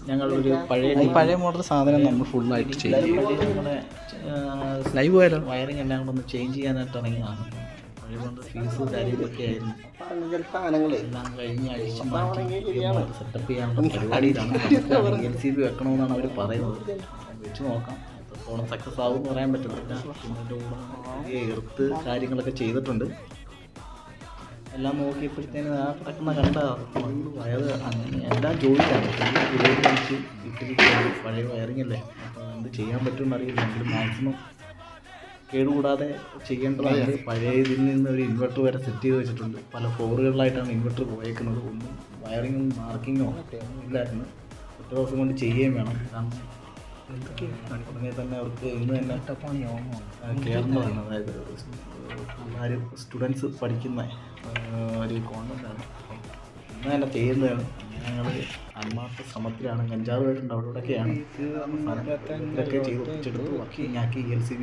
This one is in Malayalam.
ഞങ്ങളൊരു പഴയ മോഡൽ സാധനം നമ്മൾ ഫുള്ളായിട്ട് ചെയ്യും. ലൈവ് വയറിങ് എല്ലാം കൂടെ ഒന്ന് ചേഞ്ച് ചെയ്യാനായിട്ട് ഇറങ്ങിയതാണ്. പഴയ മോഡൽ ഫീസ് കാര്യങ്ങളൊക്കെ ആയിരുന്നു. എല്ലാം കഴിഞ്ഞ ആഴ്ച സെറ്റപ്പ് ചെയ്യാനുള്ള പരിപാടിയിലാണ്. LCB വെക്കണമെന്നാണ് അവർ പറയുന്നത്. വെച്ച് നോക്കാം. എത്രത്തോളം സക്സസ് ആവും എന്ന് പറയാൻ പറ്റുന്നില്ല. ഇതിൻ്റെ കൂടെ എർത്ത് കാര്യങ്ങളൊക്കെ ചെയ്തിട്ടുണ്ട്. എല്ലാം നോക്കിയപ്പോഴത്തേന് ആ കിടക്കുന്ന കണ്ട വയറ് അങ്ങനെ എല്ലാം ജോലിയാണ്. പുതിയ കഴിച്ച് ഇട്ടിരിക്കുന്നത് പഴയ വയറിങ്ങല്ലേ. അപ്പോൾ എന്ത് ചെയ്യാൻ പറ്റുമെന്ന് അറിയില്ല. എങ്കിലും മാക്സിമം കേടുകൂടാതെ ചെയ്യേണ്ടതാണ്. പഴയ ഇതിൽ നിന്ന് ഒരു ഇൻവെർട്ടർ വരെ സെറ്റ് ചെയ്ത് വെച്ചിട്ടുണ്ട്. പല ഫ്ലോറുകളിലായിട്ടാണ് ഇൻവെർട്ടർ പോയേക്കുന്നത്. ഒന്നും വയറിങ്ങും മാർക്കിങ്ങോ ഒന്നും ഇല്ലായിരുന്നു. ഒറ്റ ദിവസം കൊണ്ട് ചെയ്യുകയും വേണം. കാരണം ഉടനെ തന്നെ അവർക്ക് ഇന്ന് തന്നെ കയറേണ്ടതാണ്. അതായത് പിള്ളേർ സ്റ്റുഡൻസ് പഠിക്കുന്ന ഒരു കോൺവെൻ്റാണ്. അപ്പം ഇന്ന് തന്നെ ചെയ്യുന്നതാണ്. ഞങ്ങൾ ആത്മാർത്ഥ ശ്രമത്തിലാണ്. 5-6 പേരുണ്ട് അവിടെ ഇവിടെയൊക്കെയാണ്. ഇതൊക്കെ ചെയ്ത് ഒപ്പിച്ചെടുത്ത് വർക്കിംഗ് ആക്കി LCB